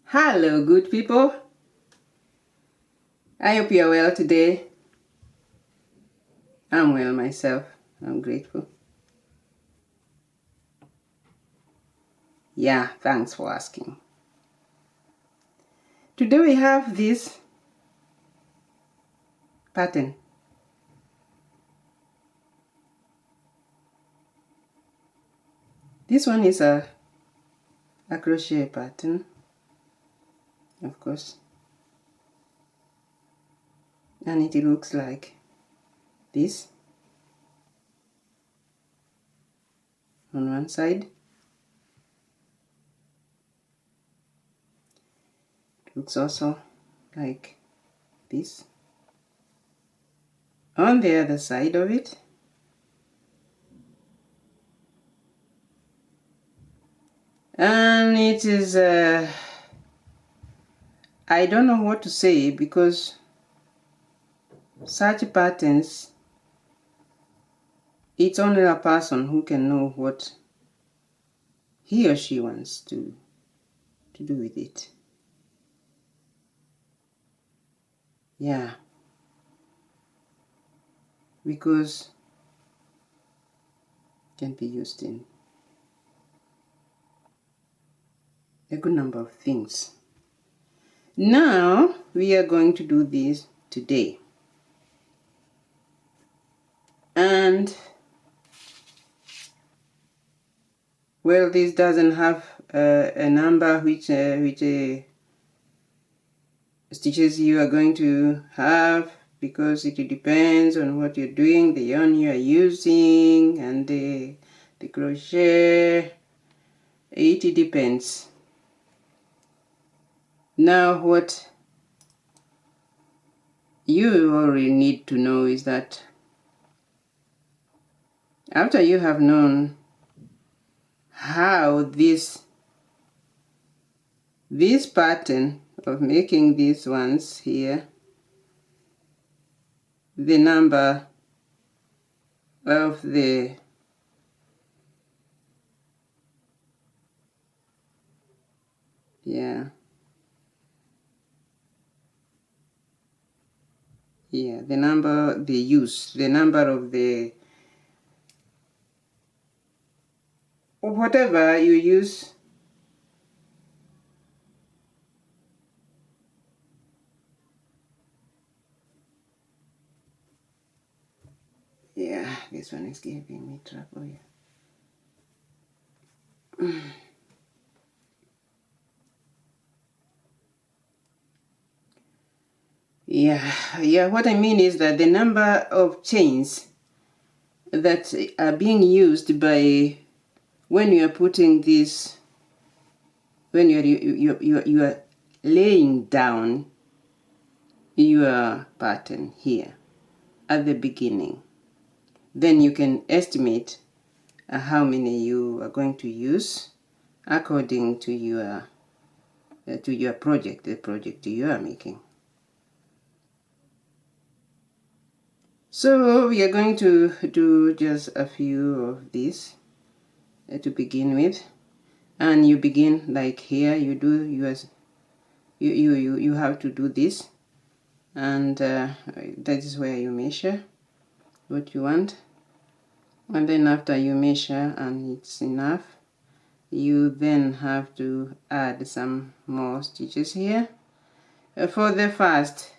Hello, good people. I hope you're well today. I'm well myself. I'm grateful. Yeah, thanks for asking. Today we have this pattern. This one is a crochet pattern, of course. And it looks like this on one side. It looks also like this on the other side of it. And it is, I don't know what to say, because such patterns, it's only a person who can know what he or she wants to do with it. Yeah. Because it can be used in a good number of things. Now we are going to do this today. And well, this doesn't have a number which stitches you are going to have, because it depends on what you're doing, the yarn you are using, and the crochet. It depends. Now what you already need to know is that after you have known how this pattern of making these ones here, the number of the the number they use, the number of the whatever you use. Yeah, this one is giving me trouble here. Yeah, what I mean is that the number of chains that are being used by when you are putting this, when you are laying down your pattern here at the beginning, then you can estimate how many you are going to use according to your project, the project you are making. So we are going to do just a few of these to begin with, and you begin like here. You do yours. You have to do this, and that is where you measure what you want, and then after you measure and it's enough, you then have to add some more stitches here for the first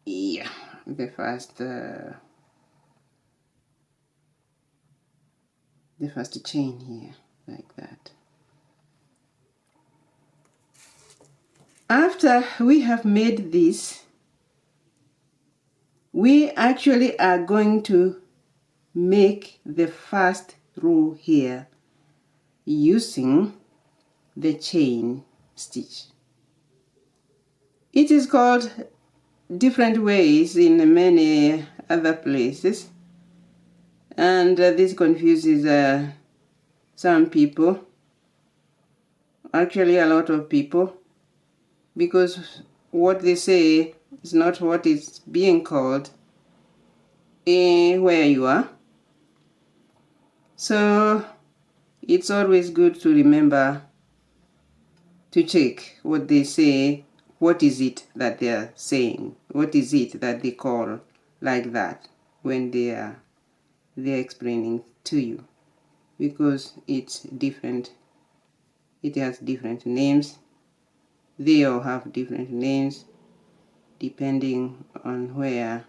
yeah, the first chain here, like that. After we have made this, we actually are going to make the first row here using the chain stitch. It is called different ways in many other places, and this confuses some people, actually a lot of people, because what they say is not what is being called where you are. So it's always good to remember to check what they say. What is it that they are saying? What is it that they call like that when they're explaining to you? Because it's different. It has different names. They all have different names depending on where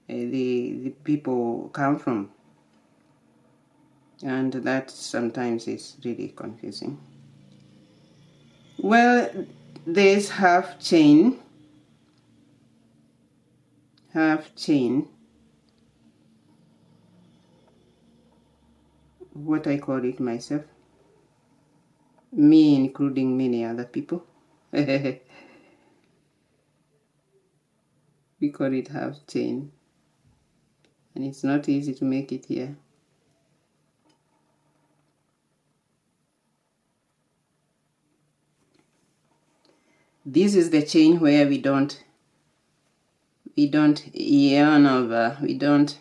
the people come from, and that sometimes is really confusing. Well, there's half chain, what I call it myself, me including many other people. We call it half chain, and it's not easy to make it here. This is the chain where we don't yarn over. We don't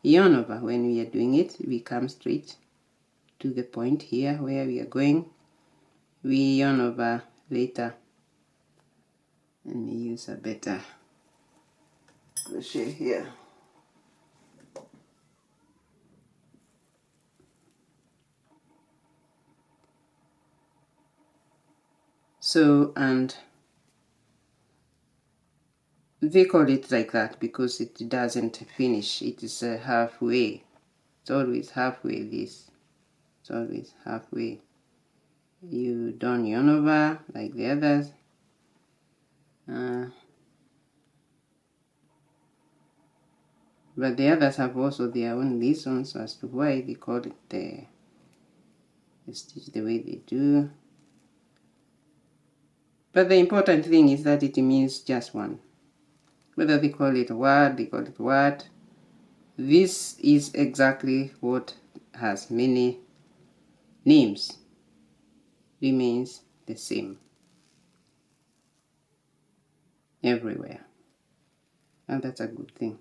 yarn over when we are doing it. We come straight to the point here where we are going. We yarn over later. Let me use a better crochet here. So, and they call it like that because it doesn't finish. It is halfway. It's always halfway. This. It's always halfway. You don't yarn over like the others. But the others have also their own reasons as to why they call it the stitch the way they do. But the important thing is that it means just one. Whether they call it what, they call it what. This is exactly what has many names. Remains the same everywhere. And that's a good thing.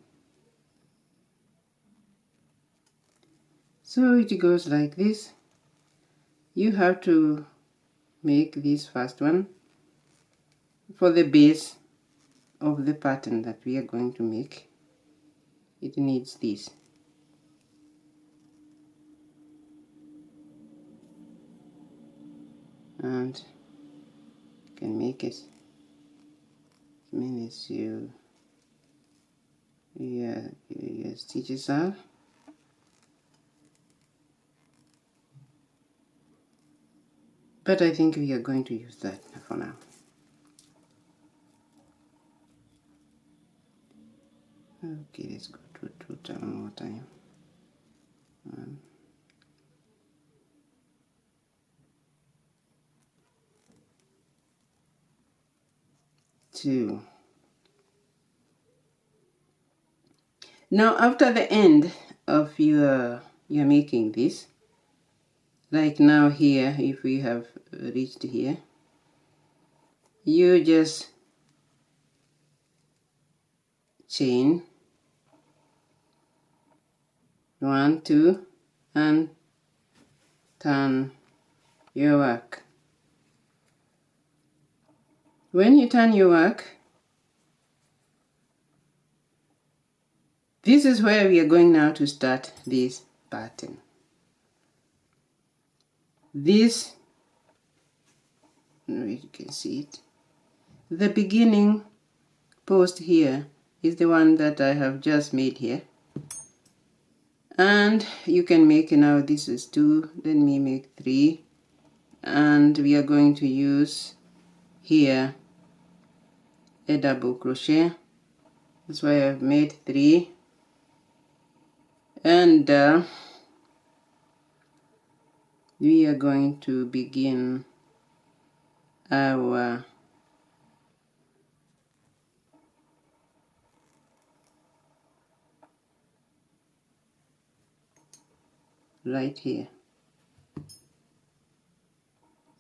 So it goes like this. You have to make this first one for the base of the pattern that we are going to make. It needs this. And you can make it as many as your stitches are. But I think we are going to use that for now. Okay, let's go to total one more time. 1, 2. Now after the end of you're making this, like now here, if we have reached here, you just chain 1, 2 and turn your work. When you turn your work, this is where we are going now to start this pattern. This, you can see it, the beginning post here is the one that I have just made here. And you can make now, this is 2, let me make 3, and we are going to use here a double crochet. That's why I've made 3, and we are going to begin our right here,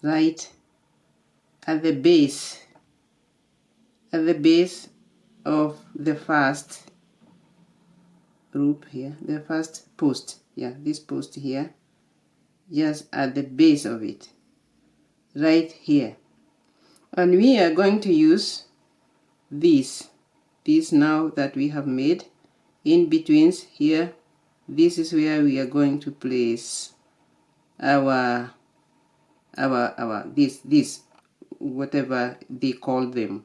right at the base of the first group here, the first post, yeah, this post here. just at the base of it, right here. And we are going to use this now that we have made in betweens here. This is where we are going to place our this whatever they call them.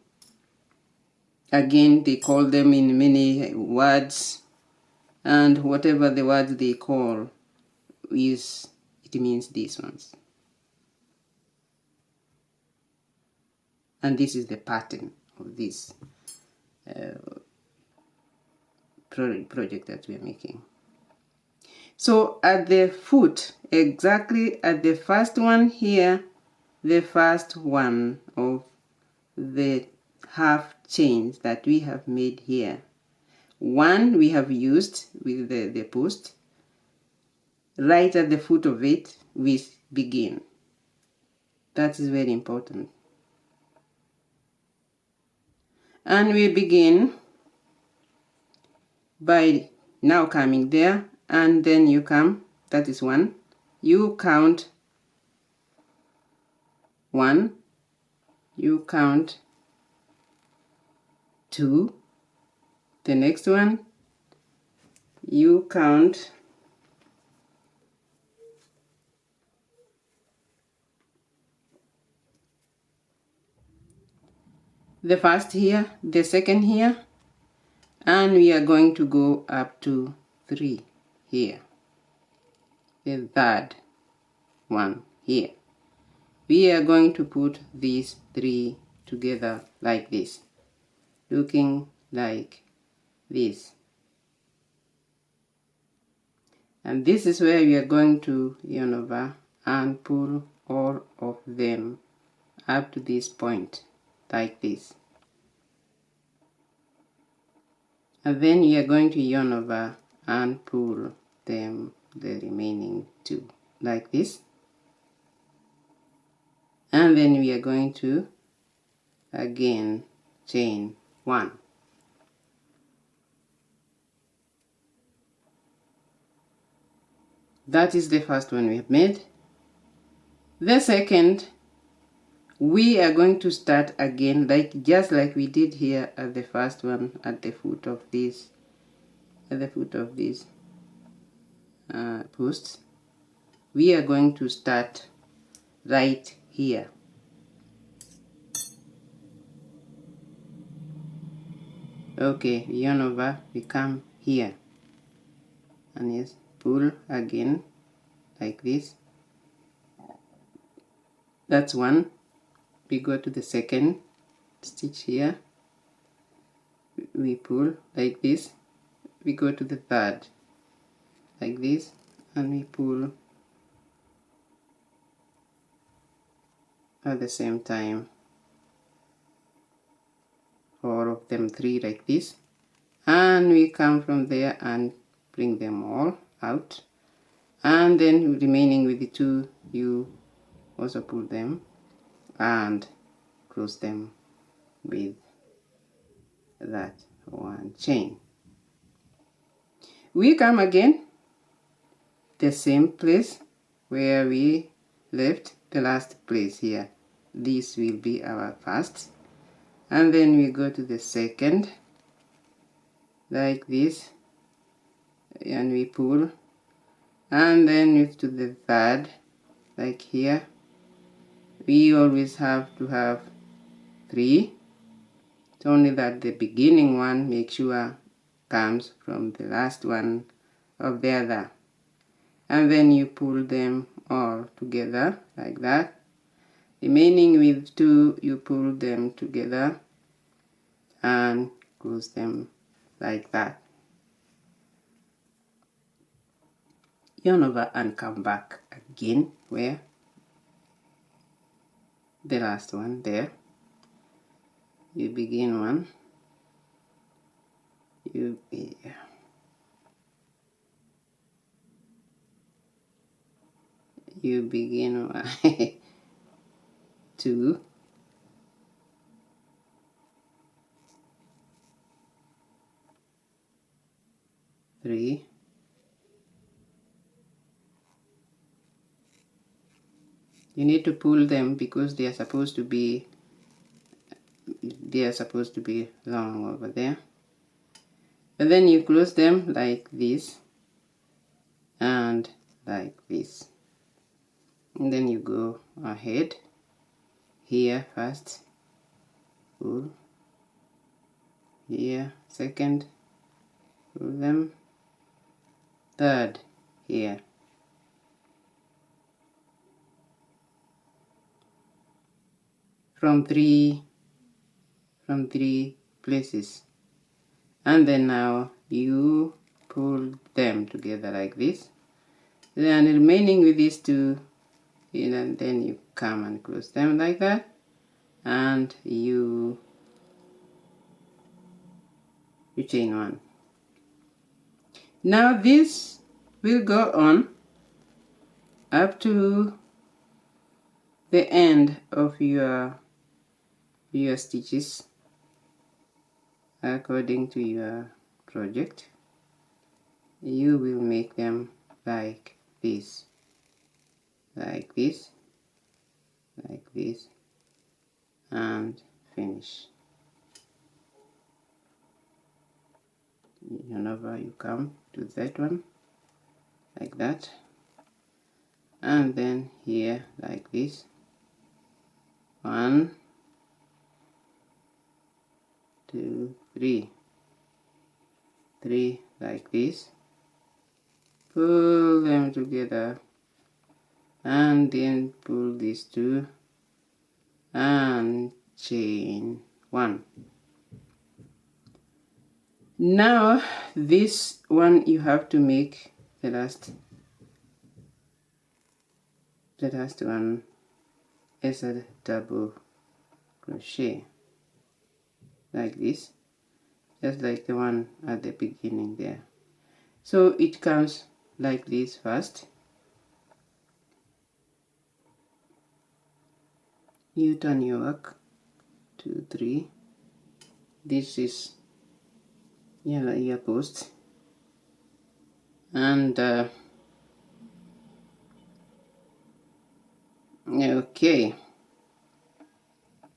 Again, they call them in many words, and whatever the words they call is, it means these ones. And this is the pattern of this project that we are making. So at the foot, exactly at the first one here, the first one of the half chains that we have made here, one we have used with the post. Right at the foot of it, we begin. That is very important. And we begin by now coming there, and then you come, that is one. You count 1, you count 2, the next one, you count the first here, the second here, and we are going to go up to 3 here, the third one here. We are going to put these 3 together like this, looking like this. And this is where we are going to yarn over and pull all of them up to this point, like this. And then we are going to yarn over and pull them, the remaining 2, like this. And then we are going to again chain 1. That is the first one we have made. The second, we are going to start again, just like we did here at the first one, at the foot of this, posts. We are going to start right here. Okay, yarn over, we come here, and yes, pull again like this. That's one. We go to the second stitch here, we pull like this. We go to the third like this, and we pull at the same time, 4 of them, 3 like this, and we come from there and bring them all out, and then remaining with the 2, you also pull them and close them with that 1 chain. We come again the same place where we left the last place here. This will be our first, and then we go to the second like this, and we pull, and then to the third like here. We always have to have 3. It's only that the beginning one, make sure, comes from the last one of the other, and then you pull them all together like that. Remaining with 2, you pull them together and close them like that. Yarn over and come back again where the last one there. You begin one, you begin one, 2, 3, You need to pull them because they are supposed to be long over there. And then you close them like this and like this. And then you go ahead here first, pull here, second, pull them, third here, from three places, and then now you pull them together like this. Then remaining with these two, and then you come and close them like that, and you chain one. Now this will go on up to the end of your stitches according to your project. You will make them like this, like this, like this, and finish. Whenever you come to that one, like that, and then here like this, 1, 2, 3, 3 like this, pull them together, and then pull these two and chain 1. Now this one you have to make the last one as a double crochet like this, just like the one at the beginning there. So it comes like this first. You turn your work 2, 3. This is your post, and okay,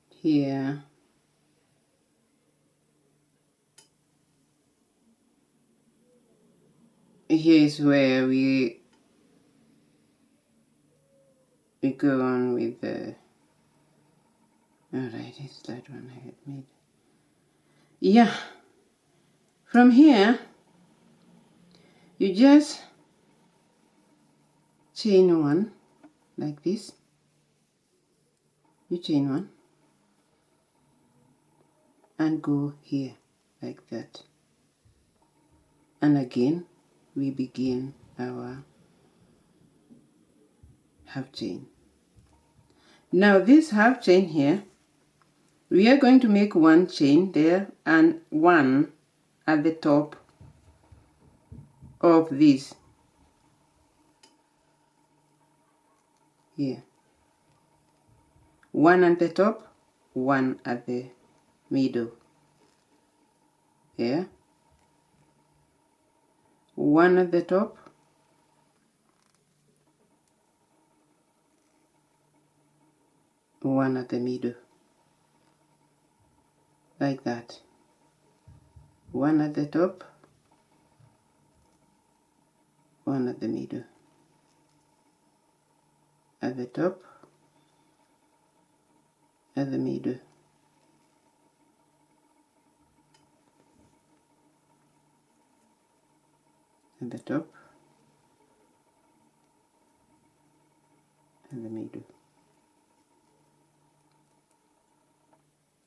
here is where we go on with the, alright, it's that one I had made. Yeah, from here you just chain 1 like this, you chain 1 and go here like that, and again we begin our half chain. Now this half chain here, we are going to make 1 chain there and 1 at the top of this here, 1 at the top, 1 at the middle here, 1 at the top, 1 at the middle, like that, 1 at the top, 1 at the middle, at the top, at the middle, at the top, at the middle.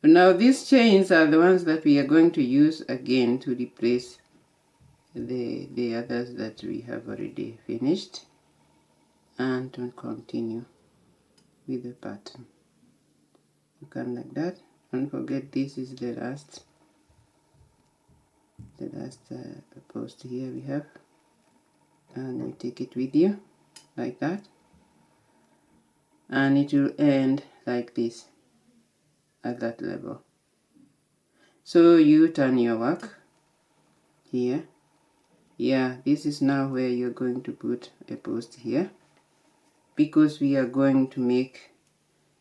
Now these chains are the ones that we are going to use again to replace the others that we have already finished, and to continue with the pattern. You come like that. Don't forget this is the last post here we have, and we take it with you like that, and it will end like this at that level. So you turn your work here. Yeah, this is now where you're going to put a post here. because we are going to make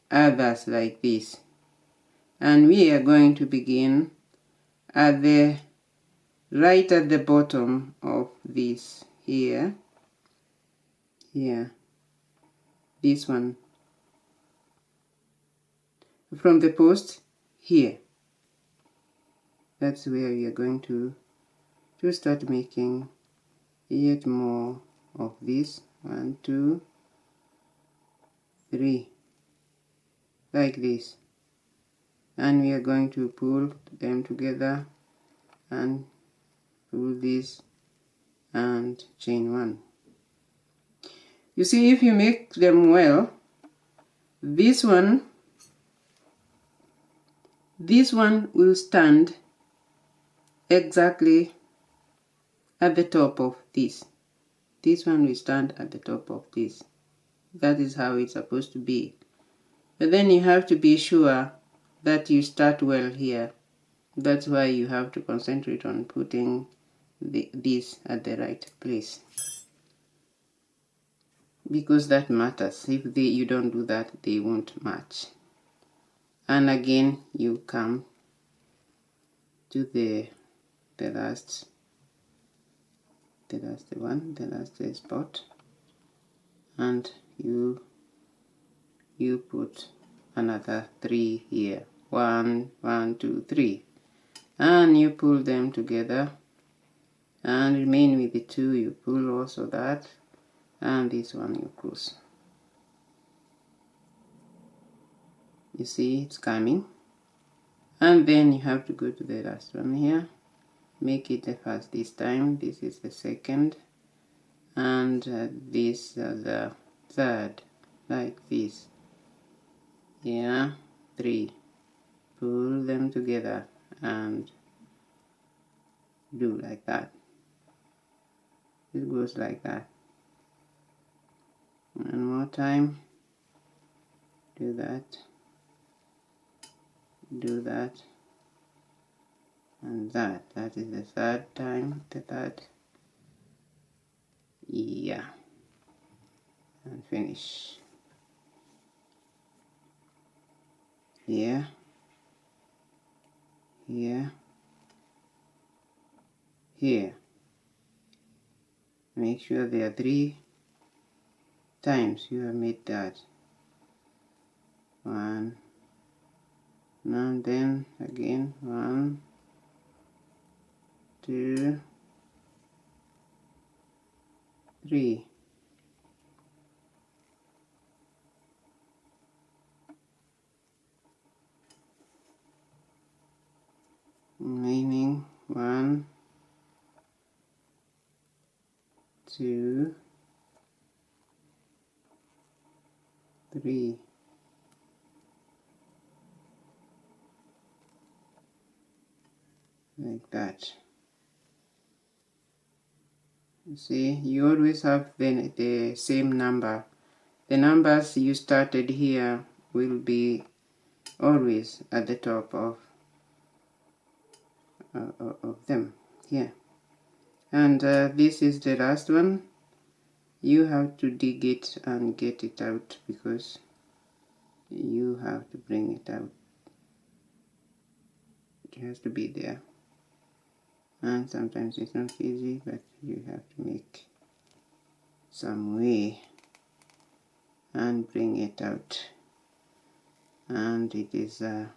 others like this. And we are going to begin at the right at the bottom of this here, this one, from the post here. That's where we are going to start making yet more of this. 1, 2, 3, like this, and we are going to pull them together and pull this and chain 1. You see, if you make them well, this one will stand exactly at the top of this. This one will stand at the top of this. That is how it's supposed to be. But then you have to be sure that you start well here. That's why you have to concentrate on putting this at the right place, because that matters. If you don't do that, they won't match. And again, you come to the last spot, and you put another 3 here. 1, 1, 2, 3, and you pull them together and remain with the 2. You pull also that, and this one you close. You see, it's coming. And then you have to go to the last one here, make it the first this time, this is the second, and this the third, like this. 3, pull them together and do like that. It goes like that. One more time, do that, and that is the third time, and finish here, make sure there are 3 times you have made that. 1, and then again 1, 2, 3. Remaining 1, 2, 3. Like that. You see, you always have the same number. The numbers you started here will be always at the top of them here. And this is the last one. You have to dig it and get it out, because you have to bring it out. It has to be there. And sometimes it's not easy, but you have to make some way and bring it out. And it is a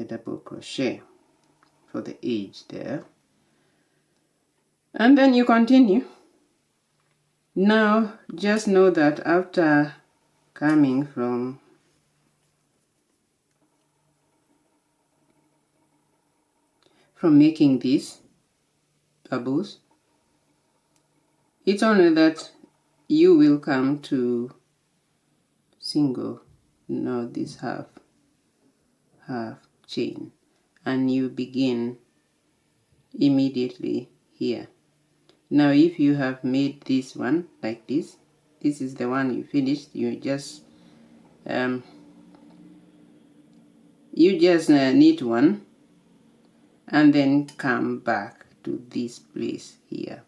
double crochet for the edge there. And then you continue. Now just know that after coming from making these bubbles, it's only that you will come to single, this half chain, and you begin immediately here. Now if you have made this one like this is the one you finished, you just knit one and then come back to this place here,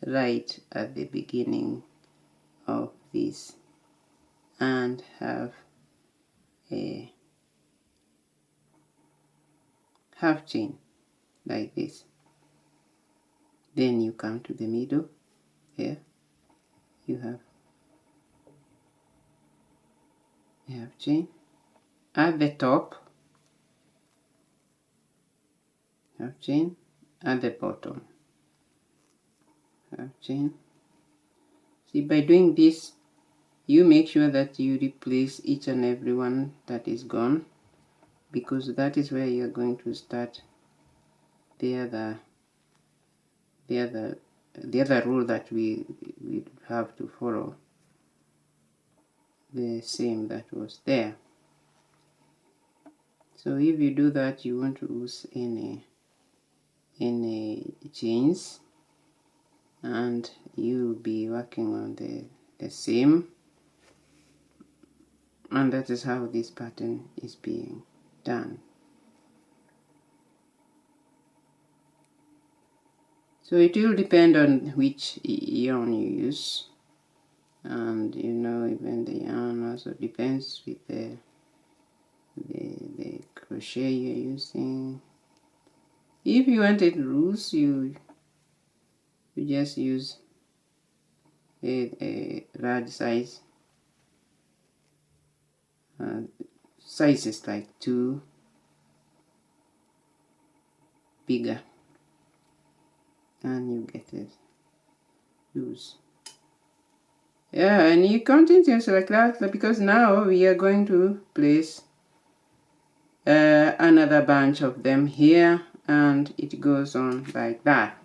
right at the beginning of this and have a half chain like this. Then you come to the middle. Here you have a half chain at the top, half chain at the bottom, half chain. See, by doing this, you make sure that you replace each and every one that is gone, because that is where you are going to start the other rule that we have to follow, the same that was there. So if you do that, you won't lose any chains, and you'll be working on the same, and that is how this pattern is being done. So it will depend on which yarn you use, and you know, even the yarn also depends with the crochet you're using. If you want it loose, you just use a large size, sizes like 2 bigger, and you get it loose. Yeah, and you continue like that, because now we are going to place another bunch of them here, and it goes on like that.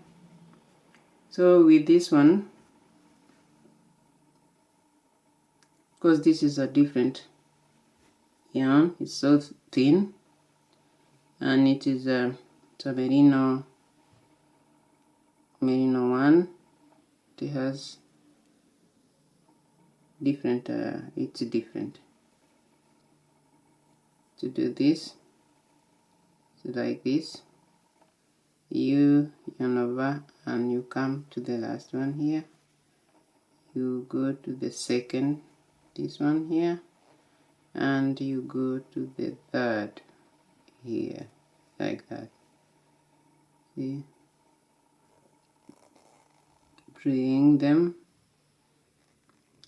So with this one, because this is a different yarn, it's so thin, and it is a merino 1. It has different, it's different. To do this, so like this, you yarn over and you come to the last one here, you go to the second, this one here, and you go to the third here, like that. See, bring them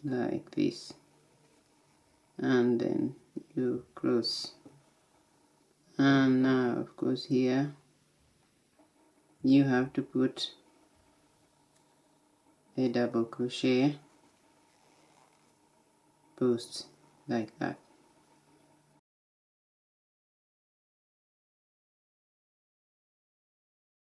like this, and then you close. And now, of course, here you have to put a double crochet post like that.